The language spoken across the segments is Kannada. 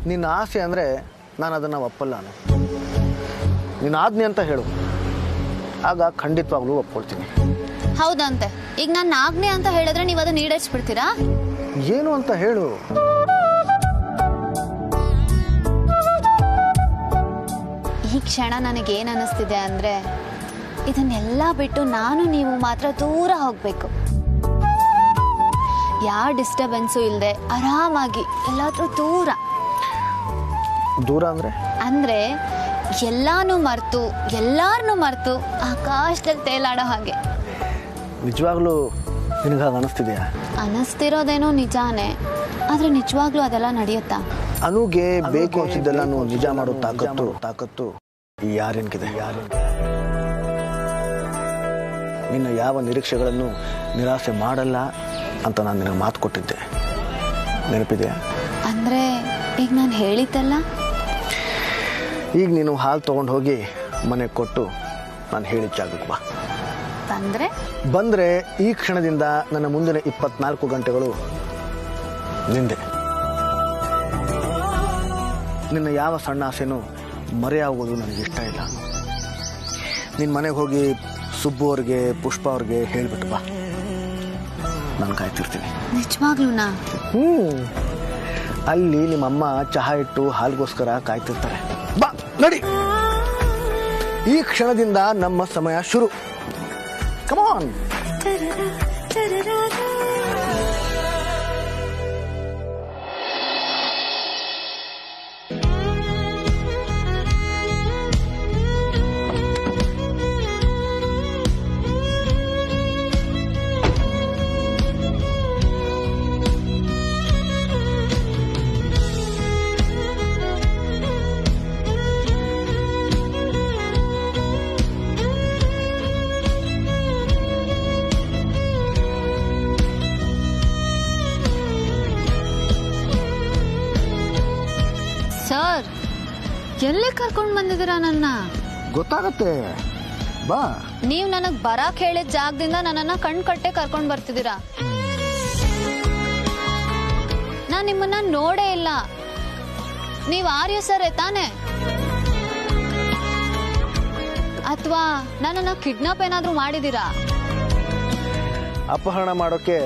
ನಿನ್ನ ಆಸೆ ಅಂದರೆ ನಾನು ಅದನ್ನು ಒಪ್ಪಲ್ಲ. ನಿನ್ನ ಆಜ್ಞೆ ಅಂತ ಹೇಳು, ಆಗ ಖಂಡಿತವಾಗ್ಲೂ ಒಪ್ಕೊಳ್ತೀನಿ. ಹೌದಂತೆ. ಈಗ ನನ್ನ ಆಜ್ಞೆ ಅಂತ ಹೇಳಿದ್ರೆ ನೀವು ಅದನ್ನ ಈಡೇರಿಸ್ಬಿಡ್ತೀರಾ? ಏನು ಅಂತ ಹೇಳು. ಈ ಕ್ಷಣ ನನಗೇನು ಅನ್ನಿಸ್ತಿದೆ ಅಂದರೆ, ಇದನ್ನೆಲ್ಲ ಬಿಟ್ಟು ನಾನು ನೀವು ಮಾತ್ರ ದೂರ ಹೋಗಬೇಕು. ಯಾವ ಡಿಸ್ಟರ್ಬೆನ್ಸು ಇಲ್ಲದೆ ಆರಾಮಾಗಿ ಎಲ್ಲಾದ್ರೂ ದೂರ. ದೂರ ಅಂದರೆ ಎಲ್ಲಾನು ಮರೆತು ಎಲ್ಲಾರನ್ನೂ ಮರೆತು ಆಕಾಶದಲ್ಲಿ ತೇಲಾಡೋ ಹಾಗೆ. ನಿಜವಾಗ್ಲೂ ನಿನಗೆ ಹಾಗೆ ಅನ್ನಿಸ್ತಿದೆಯಾ? ಅನ್ನಿಸ್ತಿರೋದೇನೋ ನಿಜಾನೇ, ಆದರೆ ನಿಜವಾಗ್ಲೂ ಅದೆಲ್ಲ ನಡೆಯುತ್ತಾ? ಅನುಗೆ ಬೇಕು ಅನ್ಸಿದ್ದೆಲ್ಲ ನಿಜ ಮಾಡೋ ತಾಕತ್ತು ಯಾರೇನ್ಗಿದೆ? ನಿನ್ನ ಯಾವ ನಿರೀಕ್ಷೆಗಳನ್ನು ನಿರಾಸೆ ಮಾಡಲ್ಲ ಅಂತ ನಾನು ನಿನಗೆ ಮಾತು ಕೊಟ್ಟಿದ್ದೆ, ನೆನಪಿದೆಯಾ? ಅಂದರೆ ಈಗ ನಾನು ಹೇಳಿದ್ದೆಲ್ಲ? ಈಗ ನೀನು ಹಾಲು ತೊಗೊಂಡು ಹೋಗಿ ಮನೆಗೆ ಕೊಟ್ಟು ನಾನು ಹೇಳಿದ ಜಾಗಕ್ಕೆ ಬಾ. ಬಂದರೆ ಈ ಕ್ಷಣದಿಂದ ನನ್ನ ಮುಂದಿನ 24 ಗಂಟೆಗಳು ನಿಂದೆ. ನಿನ್ನ ಯಾವ ಸಣ್ಣ ಆಸೆನೂ ಮರೆಯಾಗೋದು ನನಗಿಷ್ಟ ಇಲ್ಲ. ನಿನ್ನ ಮನೆಗೆ ಹೋಗಿ ಸುಬ್ಬು ಅವ್ರಿಗೆ, ಪುಷ್ಪ ಅವ್ರಿಗೆ ಹೇಳಿಬಿಟ್ಟು ಬಾ, ನಾನು ಕಾಯ್ತಿರ್ತೀನಿ. ನಿಜವಾಗ್ಲೂನಾ? ಅಲ್ಲಿ ನಿಮ್ಮಮ್ಮ ಚಹಾ ಇಟ್ಟು ಹಾಲಿಗೋಸ್ಕರ ಕಾಯ್ತಿರ್ತಾರೆ. ಬಾ, ನಡಿ. ಈ ಕ್ಷಣದಿಂದ ನಮ್ಮ ಸಮಯ ಶುರು. Come on. ಸರ್, ಎಲ್ಲಿ ಕರ್ಕೊಂಡು ಬಂದಿದ್ದೀರಾ ನನ್ನ? ಗೊತ್ತಾಗತ್ತೆ, ಬಾ. ನೀವು ನನಗೆ ಬರಕ್ ಹೇಳಿದ ಜಾಗದಿಂದ ನನ್ನನ್ನ ಕಟ್ಟೆ ಕರ್ಕೊಂಡು ಬರ್ತಿದ್ದೀರಾ. ನಾನು ನಿಮ್ಮನ್ನ ನೋಡೇ ಇಲ್ಲ. ನೀವು ಆರ್ಯ ಸರ್ ತಾನೆ? ಅಥವಾ ನನ್ನನ್ನ ಕಿಡ್ನಾಪ್ ಏನಾದ್ರೂ ಮಾಡಿದೀರಾ? ಅಪಹರಣ ಮಾಡೋಕೆ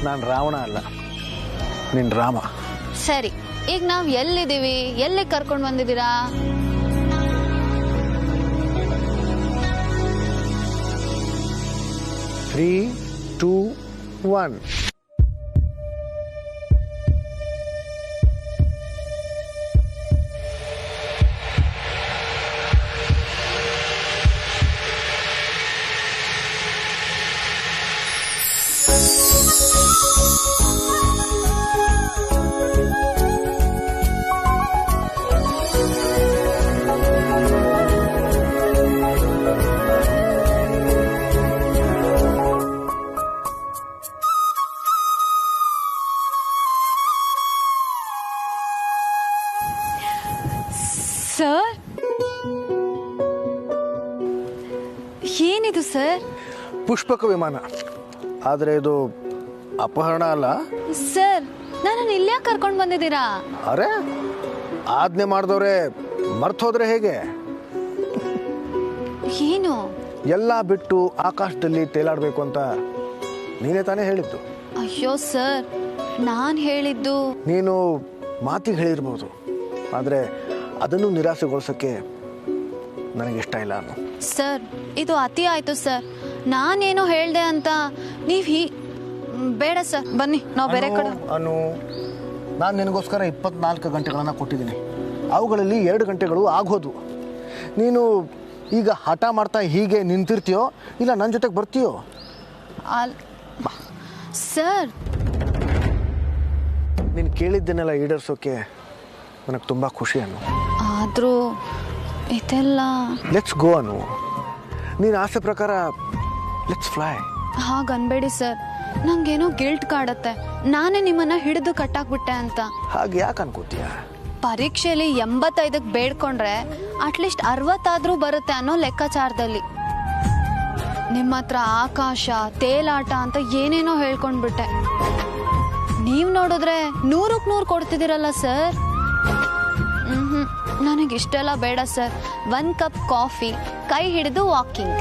ನಾನು ರಾವಣ ಅಲ್ಲ, ನಿನ್ ರಾಮ. ಸರಿ, ಈಗ ನಾವ್ ಎಲ್ಲಿದ್ದೀವಿ? ಎಲ್ಲಿ ಕರ್ಕೊಂಡು ಬಂದಿದ್ದೀರಾ? 3, 2, 1. ಸರ್, ಏನಿದು ಸರ್? ಪುಷ್ಪಕ ವಿಮಾನ, ಆದರೆ ಇದು ಅಪಹರಣ ಅಲ್ಲ. ಸರ್, ನನ್ನನ್ನು ಇಲ್ಲೇ ಕರ್ಕೊಂಡು ಬಂದಿದ್ದೀರಾ? ಅರೆ, ಆಜ್ಞೆ ಮಾಡಿದವ್ರೆ ಮರ್ತೋದ್ರೆ ಹೇಗೆ? ಏನು? ಎಲ್ಲ ಬಿಟ್ಟು ಆಕಾಶದಲ್ಲಿ ತೇಲಾಡಬೇಕು ಅಂತ ನೀನೇ ತಾನೇ ಹೇಳಿದ್ದು. ಅಯ್ಯೋ ಸರ್, ನಾನು ಹೇಳಿದ್ದು. ನೀನು ಮಾತಿಗೆ ಹೇಳಿರ್ಬೋದು, ಆದರೆ ಅದನ್ನು ನಿರಾಸೆಗೊಳಿಸೋಕ್ಕೆ ನನಗಿಷ್ಟ ಇಲ್ಲ. ಸರ್, ಇದು ಅತಿ ಆಯ್ತು ಸರ್. ನಾನೇನೋ ಹೇಳ್ದೆ ಅಂತ ನೀವು ಬೇಡ ಸರ್, ಬನ್ನಿ ನಾವು ಬೇರೆ ಕಡೆ. ನಾನು ನಿನಗೋಸ್ಕರ 24 ಗಂಟೆಗಳನ್ನು ಕೊಟ್ಟಿದ್ದೀನಿ. ಅವುಗಳಲ್ಲಿ 2 ಗಂಟೆಗಳು ಆಗೋದು. ನೀನು ಈಗ ಹಠ ಮಾಡ್ತಾ ಹೀಗೆ ನಿಂತಿರ್ತೀಯೋ ಇಲ್ಲ ನನ್ನ ಜೊತೆಗೆ ಬರ್ತೀಯೋ? ಸರ್, ನೀನು ಕೇಳಿದ್ದನ್ನೆಲ್ಲ ಈಡೇರಿಸೋಕೆ ನನಗೆ ತುಂಬ ಖುಷಿ ಆದರೂ ಇದೆಲ್ಲ. ಲೆಟ್ಸ್ ಗೋ ನೀನು ಆಸೆ ಪ್ರಕಾರ ಲೆಟ್ಸ್ ಫ್ಲೈ. ಹಾಗನ್ಬೇಡಿ ಸರ್, ನಂಗೇನೋ ಗಿಲ್ಟ್ ಕಾಡತ್ತೆ. ನಾನೇ ನಿಮ್ಮನ್ನ ಹಿಡಿದು ಕಟ್ಟಾಕ್ಬಿಟ್ಟೆ ಅಂತ. ಹಾಗೆ ಯಾಕೆ ಅನ್ಕೋತೀಯ? ಪರೀಕ್ಷೆಯಲ್ಲಿ 85ಕ್ಕೆ ಬೇಡ್ಕೊಂಡ್ರೆ ಅಟ್ಲೀಸ್ಟ್ 60 ಆದ್ರೂ ಬರುತ್ತೆ ಅನ್ನೋ ಲೆಕ್ಕಾಚಾರದಲ್ಲಿ ನಿಮ್ಮ ಹತ್ರ ಆಕಾಶ, ತೇಲಾಟ ಅಂತ ಏನೇನೋ ಹೇಳ್ಕೊಂಡ್ಬಿಟ್ಟೆ. ನೀವ್ ನೋಡಿದ್ರೆ 100ಕ್ಕೆ 100 ಕೊಡ್ತಿದ್ದೀರಲ್ಲ ಸರ್. ನನಗಿಷ್ಟೆಲ್ಲ ಬೇಡ ಸರ್. 1 ಕಪ್ ಕಾಫಿ, ಕೈ ಹಿಡಿದು ವಾಕಿಂಗ್.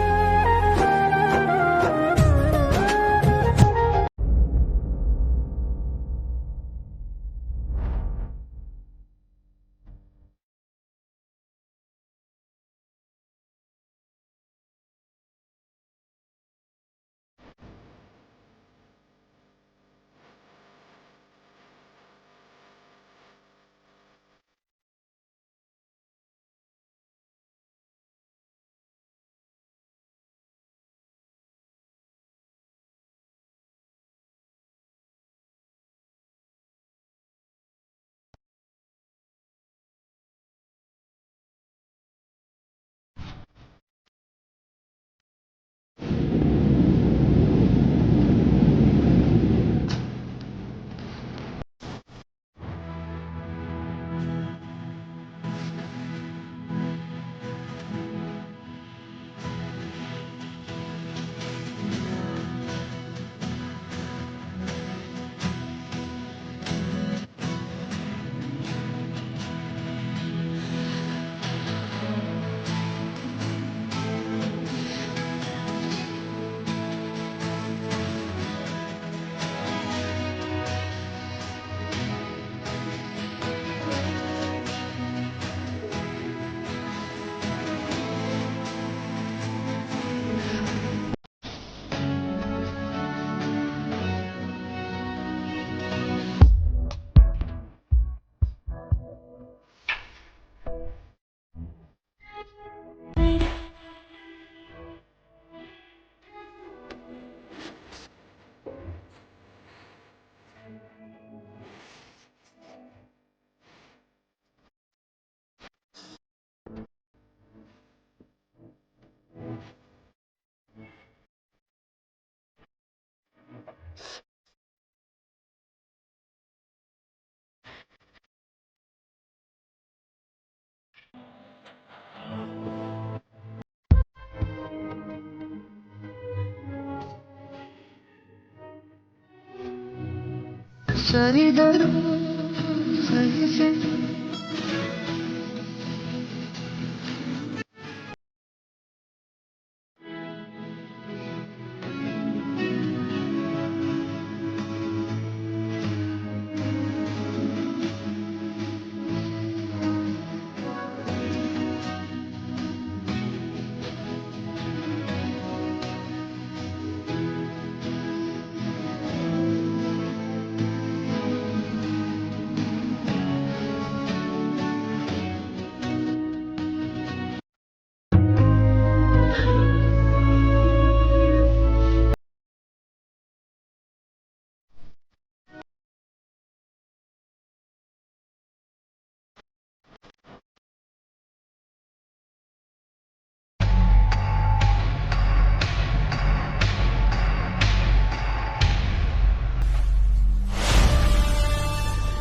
ಸರಿದರು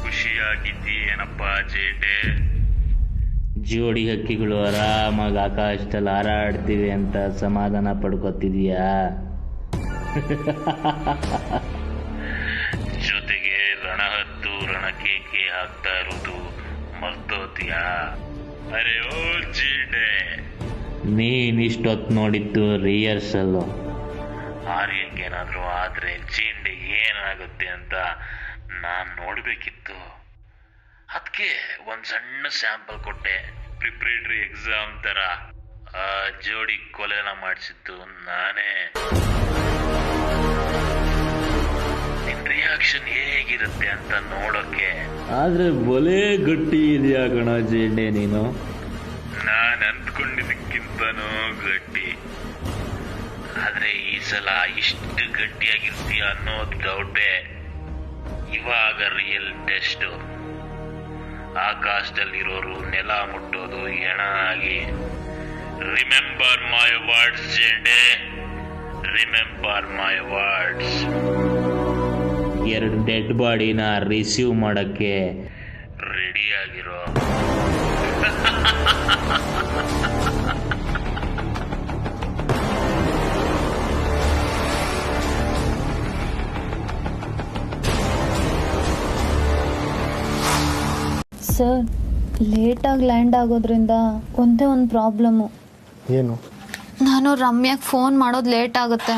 ಖುಷಿಯಾಗಿದ್ದೀಯೇನಪ್ಪ ಜೇಟೆ? ಜೋಡಿ ಹಕ್ಕಿಗಳು ಆರಾಮಾಗಿ ಆಕಾಶದಲ್ಲಿ ಹಾರಾಡ್ತಿವೆ ಅಂತ ಸಮಾಧಾನ ಪಡ್ಕೊತಿದೀಯಾ? ಜೊತೆಗೆ ರಣಹದ್ದು ರಣಕೇಕೆ ಹಾಕ್ತಾ ಇರೋದು ಮರ್ತೋತಿಯಾ? ಅರೆ ಓ ಜೇಟೆ, ನೀನಿಷ್ಟೊತ್ತು ನೋಡಿದ್ದು ರಿಹರ್ಸಲ್ಲು. ಆರ್ಯಂಗೇನಾದ್ರೂ ಆದ್ರೆ ಚೀಂಡೆ ಏನಾಗುತ್ತೆ ಅಂತ ನಾನು ನೋಡ್ಬೇಕಿತ್ತು. ಅದಕ್ಕೆ ಒಂದು ಸಣ್ಣ ಸ್ಯಾಂಪಲ್ ಕೊಟ್ಟೆ. ಪ್ರಿಪ್ರೇಟರಿ ಎಕ್ಸಾಮ್ ತರ ಆ ಜೋಡಿ ಕೊಲೆನ ಮಾಡಿಸಿದ್ದು ನಾನೇ. ನಿನ್ ರಿಯಾಕ್ಷನ್ ಹೇಗಿರುತ್ತೆ ಅಂತ ನೋಡೋಕೆ. ಆದ್ರೆ ಬೊಲೆ ಗಟ್ಟಿ ಇದೆಯಾ ಕಣ ಜೇಂಡೆ ನೀನು. ನಾನು ಅಂದ್ಕೊಂಡಿದ್ದಕ್ಕಿಂತನೂ ಗಟ್ಟಿ. ಆದ್ರೆ ಈ ಸಲ ಇಷ್ಟು ಗಟ್ಟಿಯಾಗಿರ್ತೀಯ ಅನ್ನೋದು ಡೌಟೇ. ಇವಾಗ ರಿಯಲ್ ಟೆಸ್ಟ್. ಆಕಾಶದಲ್ಲಿರೋರು ನೆಲ ಮುಟ್ಟೋದು ಹೆಣ ಆಗಿ. ರಿಮೆಂಬರ್ ಮೈ ವರ್ಡ್ಸ್ ಜೇಂಡೆ, ರಿಮೆಂಬರ್ ಮೈ ವರ್ಡ್ಸ್. 2 ಡೆಡ್ ಬಾಡಿನ ರಿಸೀವ್ ಮಾಡಕ್ಕೆ ರೆಡಿಯಾಗಿರೋ. ಸರ್, ಲೇಟಾಗಿ ಲ್ಯಾಂಡ್ ಆಗೋದ್ರಿಂದ ಒಂದೇ ಒಂದು ಪ್ರಾಬ್ಲಮ್ಮು. ಏನು? ನಾನು ರಮ್ಯಾಗೆ ಫೋನ್ ಮಾಡೋದು ಲೇಟ್ ಆಗುತ್ತೆ.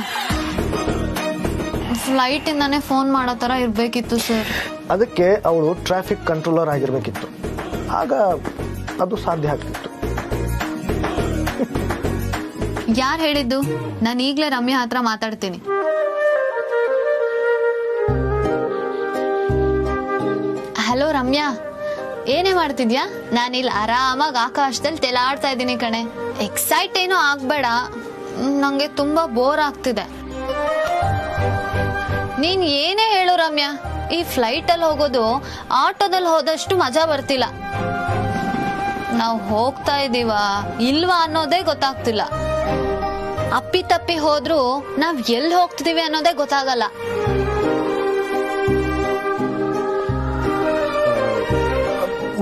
ಫ್ಲೈಟಿಂದಾನೇ ಫೋನ್ ಮಾಡೋ ಥರ ಇರಬೇಕಿತ್ತು ಸರ್. ಅದಕ್ಕೆ ಅವಳು ಟ್ರಾಫಿಕ್ ಕಂಟ್ರೋಲರ್ ಆಗಿರಬೇಕಿತ್ತು, ಆಗ ಅದು ಸಾಧ್ಯ ಆಗ್ತಿತ್ತು. ಯಾರು ಹೇಳಿದ್ದು? ನಾನು ಈಗಲೇ ರಮ್ಯಾ ಹತ್ರ ಮಾತಾಡ್ತೀನಿ. ಹಲೋ ರಮ್ಯಾ, ಏನೇ ಮಾಡ್ತಿದ್ಯಾ? ನಾನಿಲ್ಲಿ ಆರಾಮಾಗಿ ಆಕಾಶದಲ್ಲಿ ತೇಲಾಡ್ತಾ ಇದ್ದೀನಿ ಕಣೆ. ಎಕ್ಸೈಟ್ ಏನೂ ಆಗ್ಬೇಡ, ನಂಗೆ ತುಂಬಾ ಬೋರ್ ಆಗ್ತಿದೆ. ನೀನ್ ಏನೇ ಹೇಳು ರಮ್ಯಾ, ಈ ಫ್ಲೈಟಲ್ಲಿ ಹೋಗೋದು ಆಟೋದಲ್ಲಿ ಹೋದಷ್ಟು ಮಜಾ ಬರ್ತಿಲ್ಲ. ನಾವು ಹೋಗ್ತಾ ಇದೀವಾ ಇಲ್ವಾ ಅನ್ನೋದೇ ಗೊತ್ತಾಗ್ತಿಲ್ಲ. ಅಪ್ಪಿ ತಪ್ಪಿ ಹೋದ್ರೂ ನಾವ್ ಎಲ್ಲಿ ಹೋಗ್ತಿದೀವಿ ಅನ್ನೋದೇ ಗೊತ್ತಾಗಲ್ಲ.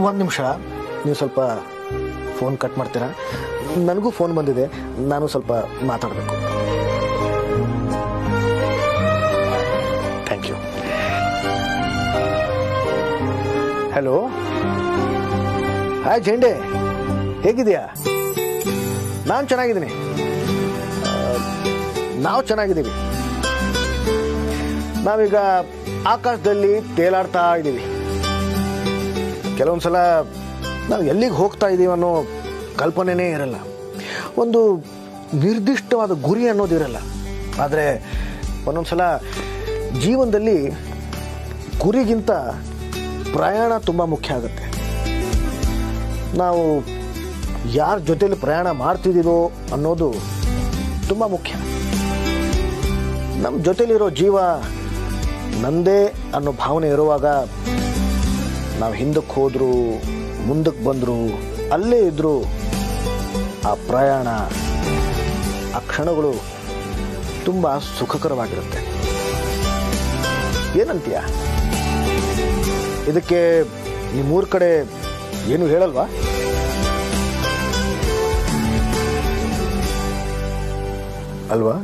ಒಂದು ನಿಮಿಷ, ನೀವು ಸ್ವಲ್ಪ ಫೋನ್ ಕಟ್ ಮಾಡ್ತೀರಾ? ನನಗೂ ಫೋನ್ ಬಂದಿದೆ, ನಾನು ಸ್ವಲ್ಪ ಮಾತಾಡಬೇಕು. Thank you. ಹಲೋ, ಹಾಯ್ ಜೆಂಡೆ, ಹೇಗಿದೆಯಾ? ನಾನು ಚೆನ್ನಾಗಿದ್ದೀನಿ, ನಾವು ಚೆನ್ನಾಗಿದ್ದೀವಿ. ನಾವೀಗ ಆಕಾಶದಲ್ಲಿ ತೇಲಾಡ್ತಾ ಇದ್ದೀವಿ. ಕೆಲವೊಂದ್ಸಲ ನಾವು ಎಲ್ಲಿಗೆ ಹೋಗ್ತಾ ಇದ್ದೀವಿ ಅನ್ನೋ ಕಲ್ಪನೆನೇ ಇರಲ್ಲ, ಒಂದು ನಿರ್ದಿಷ್ಟವಾದ ಗುರಿ ಅನ್ನೋದಿರಲ್ಲ. ಆದರೆ ಒಂದೊಂದ್ಸಲ ಜೀವನದಲ್ಲಿ ಗುರಿಗಿಂತ ಪ್ರಯಾಣ ತುಂಬ ಮುಖ್ಯ ಆಗುತ್ತೆ. ನಾವು ಯಾರ ಜೊತೆಲಿ ಪ್ರಯಾಣ ಮಾಡ್ತಿದ್ದೀವೋ ಅನ್ನೋದು ತುಂಬ ಮುಖ್ಯ. ನಮ್ಮ ಜೊತೆಲಿರೋ ಜೀವ ನಂದೇ ಅನ್ನೋ ಭಾವನೆ ಇರುವಾಗ ನಾವು ಹಿಂದಕ್ಕೆ ಹೋದ್ರು ಮುಂದಕ್ಕೆ ಬಂದರು ಅಲ್ಲೇ ಇದ್ದರೂ ಆ ಪ್ರಯಾಣ, ಆ ಕ್ಷಣಗಳು ತುಂಬ ಸುಖಕರವಾಗಿರುತ್ತೆ. ಏನಂತೀಯ? ಇದಕ್ಕೆ ನಿಮ್ಮೂರ ಕಡೆ ಏನು ಹೇಳಲ್ವಾ? ಅಲ್ವಾ?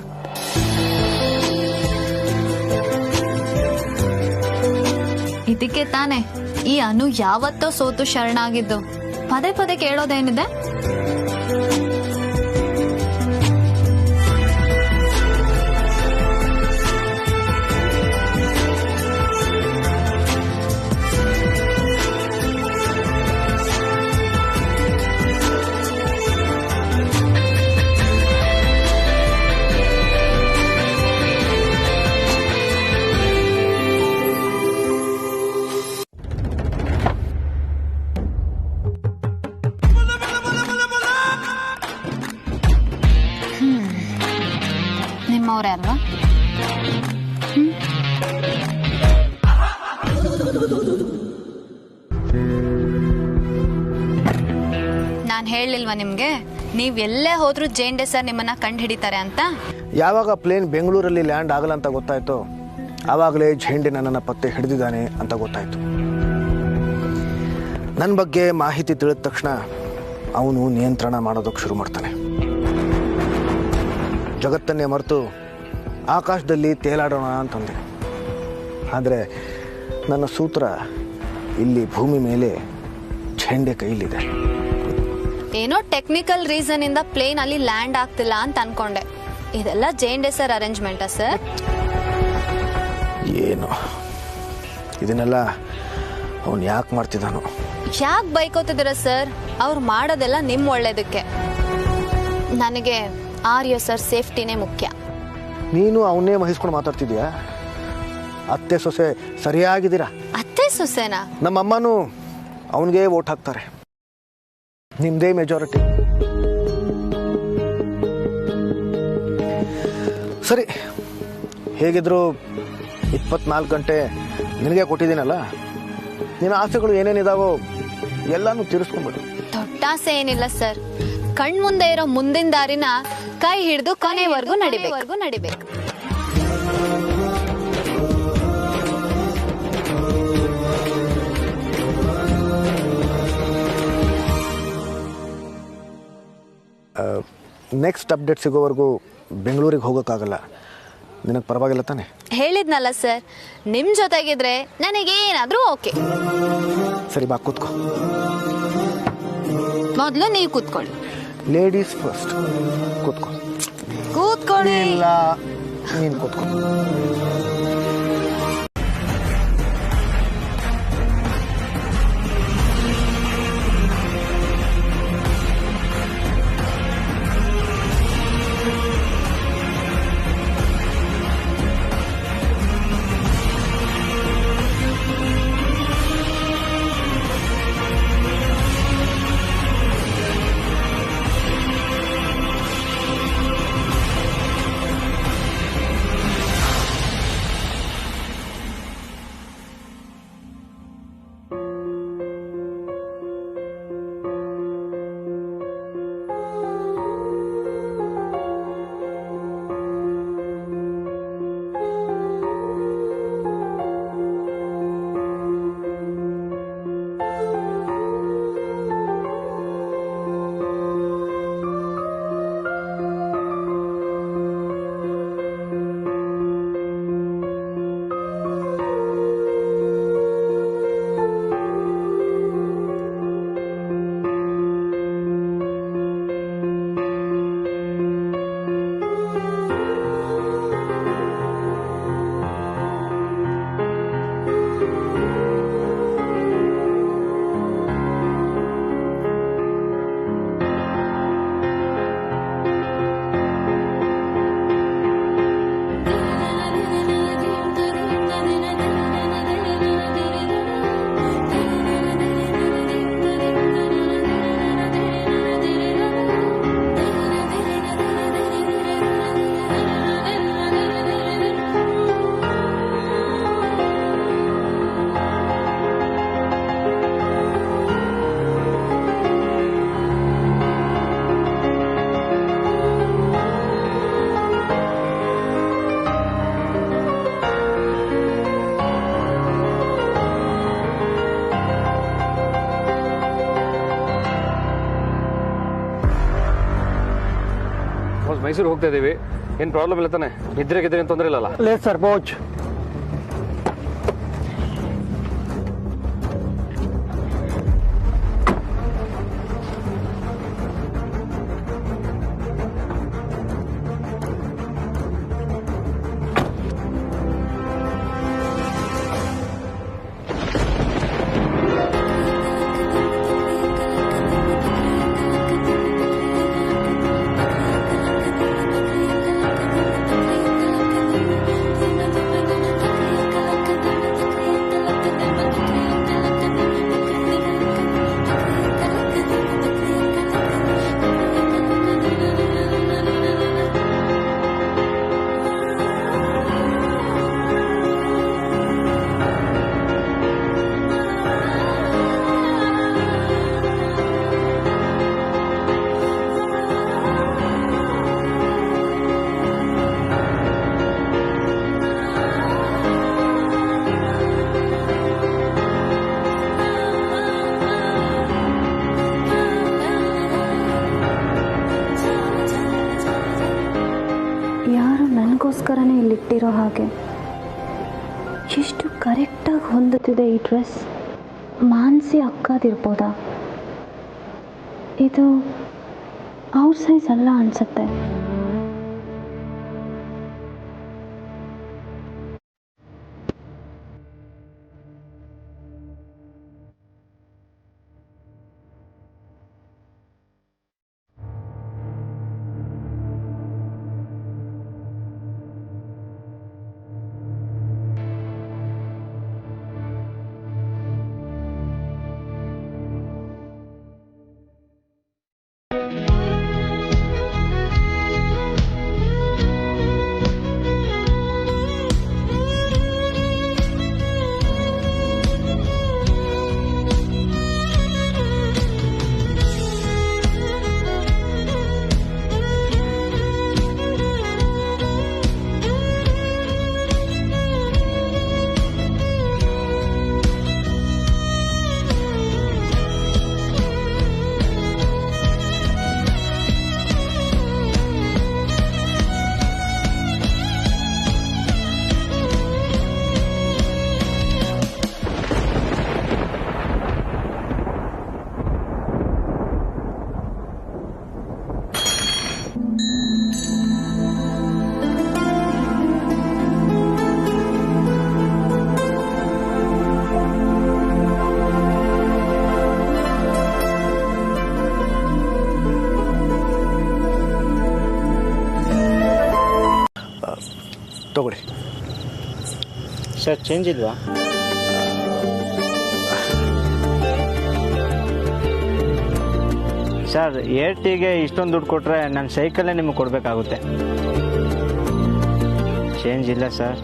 ಇದಕ್ಕೆ ತಾನೆ ಈ ಅನು ಯಾವತ್ತೋ ಸೋತು ಶರಣಾಗಿದ್ದು. ಪದೇ ಪದೇ ಕೇಳೋದೇನಿದೆ? ನಿಮ್ಮವ್ರೆ ಅಲ್ವಾ? ನಾನು ಹೇಳಿಲ್ವಾ ನಿಮ್ಗೆ, ನೀವ್ ಎಲ್ಲೇ ಹೋದ್ರೂ ಜೇಂಡೆ ಸರ್ ನಿಮ್ಮನ್ನ ಕಂಡು ಹಿಡಿತಾರೆ ಅಂತ? ಯಾವಾಗ ಪ್ಲೇನ್ ಬೆಂಗಳೂರಲ್ಲಿ ಲ್ಯಾಂಡ್ ಆಗಲ್ಲ ಅಂತ ಗೊತ್ತಾಯ್ತು, ಆವಾಗಲೇ ಜೇಂಡೆ ನನ್ನನ್ನು ಪತ್ತೆ ಹಿಡಿದಿದ್ದಾನೆ ಅಂತ ಗೊತ್ತಾಯ್ತು. ನನ್ನ ಬಗ್ಗೆ ಮಾಹಿತಿ ತಿಳಿದ ತಕ್ಷಣ ಅವನು ನಿಯಂತ್ರಣ ಮಾಡೋದಕ್ಕೆ ಶುರು ಮಾಡ್ತಾನೆ. ಜಗತ್ತನ್ನೇ ಮರೆತು ಆಕಾಶದಲ್ಲಿ ತೇಲಾಡೋಣ ಅಂತಂದೆ. ಆದರೆ ನನ್ನ ಸೂತ್ರ ಇಲ್ಲಿ ಭೂಮಿ ಮೇಲೆ ಜೆಂಡೆ ಕೈಲಿದೆ. ಏನೋ ಟೆಕ್ನಿಕಲ್ ರೀಸನ್ ಇಂದ ಪ್ಲೇನ್ ಅಲ್ಲಿ ಲ್ಯಾಂಡ್ ಆಗ್ತಿಲ್ಲ ಅಂತ ಅನ್ಕೊಂಡೆ. ಇದೆಲ್ಲ ಜೇಂಡೆ ಸರ್ ಅರೇಂಜ್ಮೆಂಟಾ ಸರ್? ಏನು ಇದನ್ನೆಲ್ಲ ಅವನು ಯಾಕೆ ಮಾಡ್ತಿದ್ದಾನೋ? ಯಾಕೆ ಬೈಕೋತಿದ್ದೀರ ಸರ್? ಅವ್ರು ಮಾಡೋದೆಲ್ಲ ನಿಮ್ ಒಳ್ಳೇದಕ್ಕೆ. ನನಗೆ ಆರ್ಯ ಸರ್ ಸೇಫ್ಟಿನೇ ಮುಖ್ಯ. ನೀನು ಅವನ್ನೇ ವಹಿಸ್ಕೊಂಡು ಮಾತಾಡ್ತಿದ್ಯಾ? ಅತ್ತೆ ಸೊಸೆ ಸರಿಯಾಗಿದ್ದೀರಾ? ಅತ್ತೆ ಸೊಸೆನಾ? ನಮ್ಮಮ್ಮನೂ ಅವನಿಗೆ ವೋಟ್ ಹಾಕ್ತಾರೆ. ನಿಮ್ದೇ ಮೆಜಾರಿಟಿ. ಸರಿ, ಹೇಗಿದ್ರು 24 ಗಂಟೆ ನಿನಗೆ ಕೊಟ್ಟಿದ್ದೀನಲ್ಲ, ನಿನ್ನ ಆಸೆಗಳು ಏನೇನಿದಾವೋ ಎಲ್ಲಾನು ತೀರಿಸ್ಕೊಂಡ್ಬಿಡು. ದೊಡ್ಡ ಆಸೆ ಏನಿಲ್ಲ ಸರ್, ಕಣ್ಮುಂದೆ ಇರೋ ಮುಂದಿನ ದಾರಿನ ಕೈ ಹಿಡಿದು ಕೊನೆವರೆಗೂ ನಡಿಬೇಕು. ನೆಕ್ಸ್ಟ್ ಅಪ್ಡೇಟ್ ಸಿಗೋವರೆಗೂ ಬೆಂಗಳೂರಿಗೆ ಹೋಗೋಕ್ಕಾಗಲ್ಲ. ನಿನಗೆ ಪರವಾಗಿಲ್ಲ ತಾನೆ? ಹೇಳಿದ್ನಲ್ಲ ಸರ್, ನಿಮ್ ಜೊತೆಗಿದ್ರೆ ನನಗೇನಾದ್ರೂ ಓಕೆ. ಸರಿ, ಬಾ ಕೂತ್ಕೋ. ಮೊದ್ಲು ನೀವು ಕೂತ್ಕೊಳ್ಳಿ. Ladies first. ಕೂತ್ಕೊ. ಕೂತ್ಕೊಳ್ಳಿ. ಇಲ್ಲ, ನೀನು ಕೂತ್ಕೊ. ಮೈಸೂರು ಹೋಗ್ತಾ ಇದೀವಿ. ಏನು ಪ್ರಾಬ್ಲಮ್ ಇಲ್ಲ ತಾನೆ? ನಿದ್ರೆ ಗಿದ್ರೆ ಏನು ತೊಂದರೆ ಇಲ್ಲಲ್ಲ? లేదు సార్, పోవచ్చు. ಯಾರು ನನಗೋಸ್ಕರನೇ ಇಲ್ಲಿಟ್ಟಿರೋ ಹಾಗೆ ಎಷ್ಟು ಕರೆಕ್ಟಾಗಿ ಹೊಂದುತ್ತಿದೆ ಈ ಡ್ರೆಸ್. ಮಾನಸಿ ಅಕ್ಕದಿರ್ಬೋದಾ? ಇದು ಅವ್ರ ಸೈಜ್ ಅಲ್ಲ ಅನ್ಸುತ್ತೆ. ಸರ್ ಚೇಂಜ್ ಇಲ್ವಾ? ಸರ್ ಏರ್ಟಿಗೆ ಇಷ್ಟೊಂದು ದುಡ್ಡು ಕೊಟ್ಟರೆ ನನ್ನ ಸೈಕಲ್ಲೇ ನಿಮಗೆ ಕೊಡಬೇಕಾಗುತ್ತೆ. ಚೇಂಜ್ ಇಲ್ಲ ಸರ್.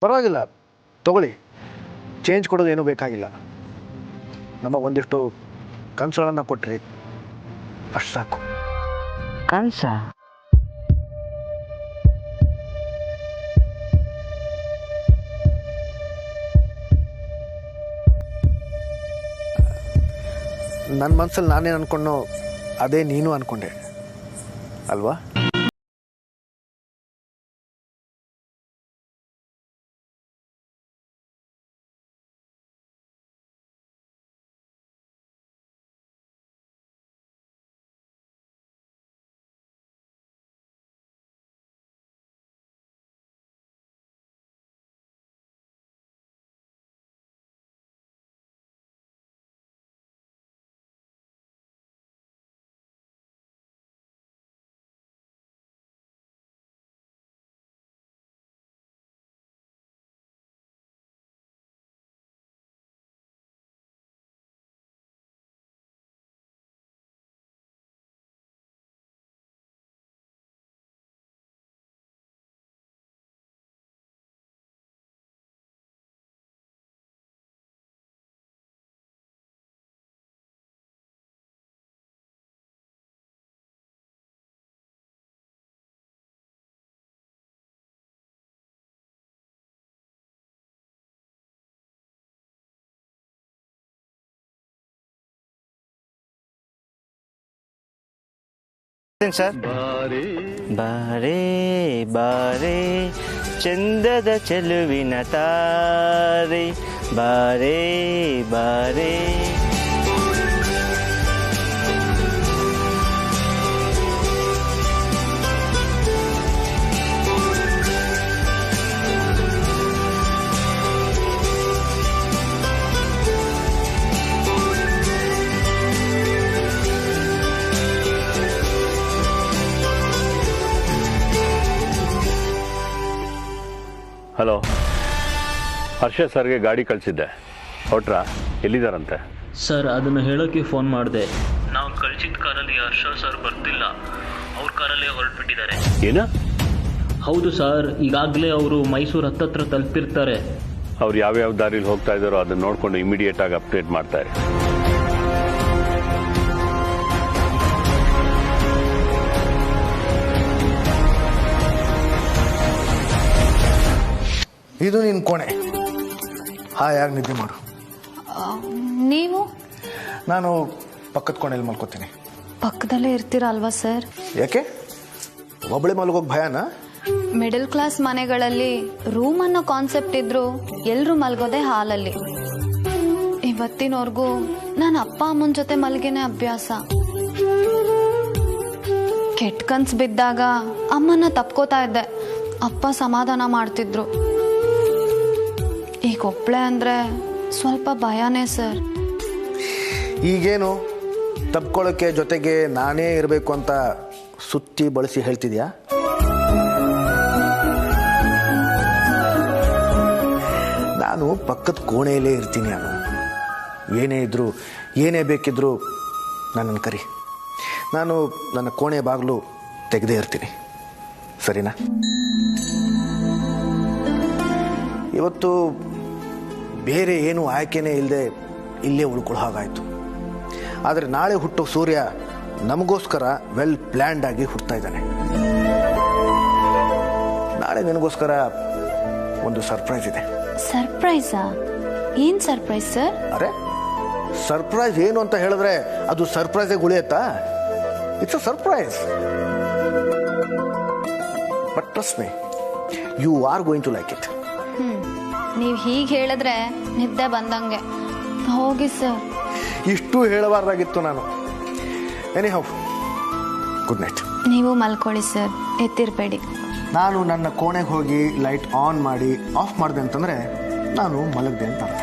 ಪರವಾಗಿಲ್ಲ, ತಗೊಳ್ಳಿ. ಚೇಂಜ್ ಕೊಡೋದು ಏನೂ ಬೇಕಾಗಿಲ್ಲ. ನಮ್ಮ ಒಂದಿಷ್ಟು ಕನಸುಗಳನ್ನು ಕೊಟ್ಟರೆ ಅಷ್ಟು ಸಾಕು. ಕನಸ? ನನ್ನ ಮನಸ್ಸಲ್ಲಿ ನಾನೇನು ಅಂದ್ಕೊಂಡೋ ಅದೇ ನೀನು ಅಂದ್ಕೊಂಡೆ ಅಲ್ವಾ? ಸರ್, ಬಾರೇ ಬಾರೇ ಚಂದದ ಚೆಲುವಿನ ತಾರೆ, ಬಾರೇ ಬಾರೇ. ಹಲೋ, ಹರ್ಷ ಸರ್ಗೆ ಗಾಡಿ ಕಳಿಸಿದ್ದೆ, ಹೊಟ್ರಾ? ಎಲ್ಲಿದ್ದಾರಂತೆ? ಸರ್, ಅದನ್ನು ಹೇಳೋಕ್ಕೆ ಫೋನ್ ಮಾಡಿದೆ. ನಾವು ಕಳಿಸಿದ ಕಾರಲ್ಲಿ ಹರ್ಷ ಸರ್ ಬರ್ತಿಲ್ಲ, ಅವ್ರ ಕಾರಲ್ಲೇ ಹೊರಟ್ಬಿಟ್ಟಿದ್ದಾರೆ. ಏನ? ಹೌದು ಸರ್, ಈಗಾಗಲೇ ಅವರು ಮೈಸೂರು ಹತ್ತತ್ರ ತಲುಪಿರ್ತಾರೆ. ಅವ್ರು ಯಾವ್ಯಾವ ದಾರಿಲಿ ಹೋಗ್ತಾ ಇದ್ದಾರೋ ಅದನ್ನ ನೋಡ್ಕೊಂಡು ಇಮಿಡಿಯೇಟ್ ಆಗಿ ಅಪ್ಡೇಟ್ ಮಾಡ್ತಾರೆ. ಇದು ನಿನ್ನ ಕೋಣೆ, ಹಾಯಾಗಿ ನಿದ್ದೆ ಮಾಡು. ನೀವು? ನಾನು ಪಕ್ಕದ ಕೋಣೆಯಲ್ಲಿ ಮಲ್ಕೋತೀನಿ. ಪಕ್ಕದಲ್ಲೇ ಇರ್ತೀರಾ ಅಲ್ವಾ ಸರ್? ಯಾಕೆ, ಒಬ್ಬಳೆ ಮಲ್ಗೋಕ್ ಭಯನಾ? ಮಿಡಲ್ ಕ್ಲಾಸ್ ಮನೆಗಳಲ್ಲಿ ರೂಮ್ ಅನ್ನೋ ಕಾನ್ಸೆಪ್ಟ್ ಇದ್ರು ಎಲ್ರು ಮಲ್ಗೋದೆ ಹಾಲಲ್ಲಿ. ಇವತ್ತಿನವರೆಗೂ ನಾನು ಅಪ್ಪ ಅಮ್ಮನ ಜೊತೆ ಮಲ್ಗಿನೇ ಅಭ್ಯಾಸ. ಕೆಟ್ಟ ಕನ್ಸು ಬಿದ್ದಾಗ ಅಮ್ಮನ ತಪ್ಕೋತಾ ಇದ್ದೆ, ಅಪ್ಪ ಸಮಾಧಾನ ಮಾಡ್ತಿದ್ರು. ಈಗ ಒಬ್ಳೆ ಅಂದ್ರೆ ಸ್ವಲ್ಪ ಭಯನೇ ಸರ್. ಈಗೇನು ತಪ್ಕೊಳ್ಳೋಕ್ಕೆ ಜೊತೆಗೆ ನಾನೇ ಇರಬೇಕು ಅಂತ ಸುತ್ತಿ ಬಳಸಿ ಹೇಳ್ತಿದ್ಯಾ? ನಾನು ಪಕ್ಕದ ಕೋಣೆಯಲ್ಲೇ ಇರ್ತೀನಿ. ನಾನು ಏನೇ ಇದ್ರೂ ಏನೇ ಬೇಕಿದ್ರೂ ನನ್ನನ್ನು ಕರಿ. ನಾನು ನನ್ನ ಕೋಣೆ ಬಾಗಿಲು ತೆಗೆದೇ ಇರ್ತೀನಿ, ಸರಿನಾ? ಇವತ್ತು ಬೇರೆ ಏನು ಆಯ್ಕೆನೇ ಇಲ್ಲದೆ ಇಲ್ಲೇ ಉಳ್ಕೊಳ್ಳೋ ಹಾಗಾಯಿತು. ಆದರೆ ನಾಳೆ ಹುಟ್ಟೋ ಸೂರ್ಯ ನಮಗೋಸ್ಕರ ವೆಲ್ ಪ್ಲ್ಯಾಂಡ್ ಆಗಿ ಹುಟ್ಟುತ್ತಾ ಇದ್ದಾನೆ. ನಾಳೆ ನಿನಗೋಸ್ಕರ ಒಂದು ಸರ್ಪ್ರೈಸ್ ಇದೆ. ಸರ್ಪ್ರೈಸಾ? ಏನ್ ಸರ್ಪ್ರೈಸ್ ಸರ್? ಅರೆ, ಸರ್ಪ್ರೈಸ್ ಏನು ಅಂತ ಹೇಳಿದ್ರೆ ಅದು ಸರ್ಪ್ರೈಸೇ ಉಳಿಯತ್ತಾ? It's a surprise. But trust me, you are going to like it. ನೀವು ಹೀಗೆ ಹೇಳಿದ್ರೆ ನಿದ್ದೆ ಬಂದಂಗೆ. ಹೋಗಿ ಸರ್. ಇಷ್ಟು ಹೇಳಬಾರ್ದಾಗಿತ್ತು ನಾನು. Any how, good night. ನೀವು ಮಲ್ಕೊಳ್ಳಿ ಸರ್, ಎತ್ತಿರಬೇಡಿ. ನಾನು ನನ್ನ ಕೋಣೆಗೆ ಹೋಗಿ ಲೈಟ್ ಆನ್ ಮಾಡಿ ಆಫ್ ಮಾಡಿದೆ ಅಂತಂದರೆ ನಾನು ಮಲಗಿದೆ ಅಂತ ಅರ್ಥ.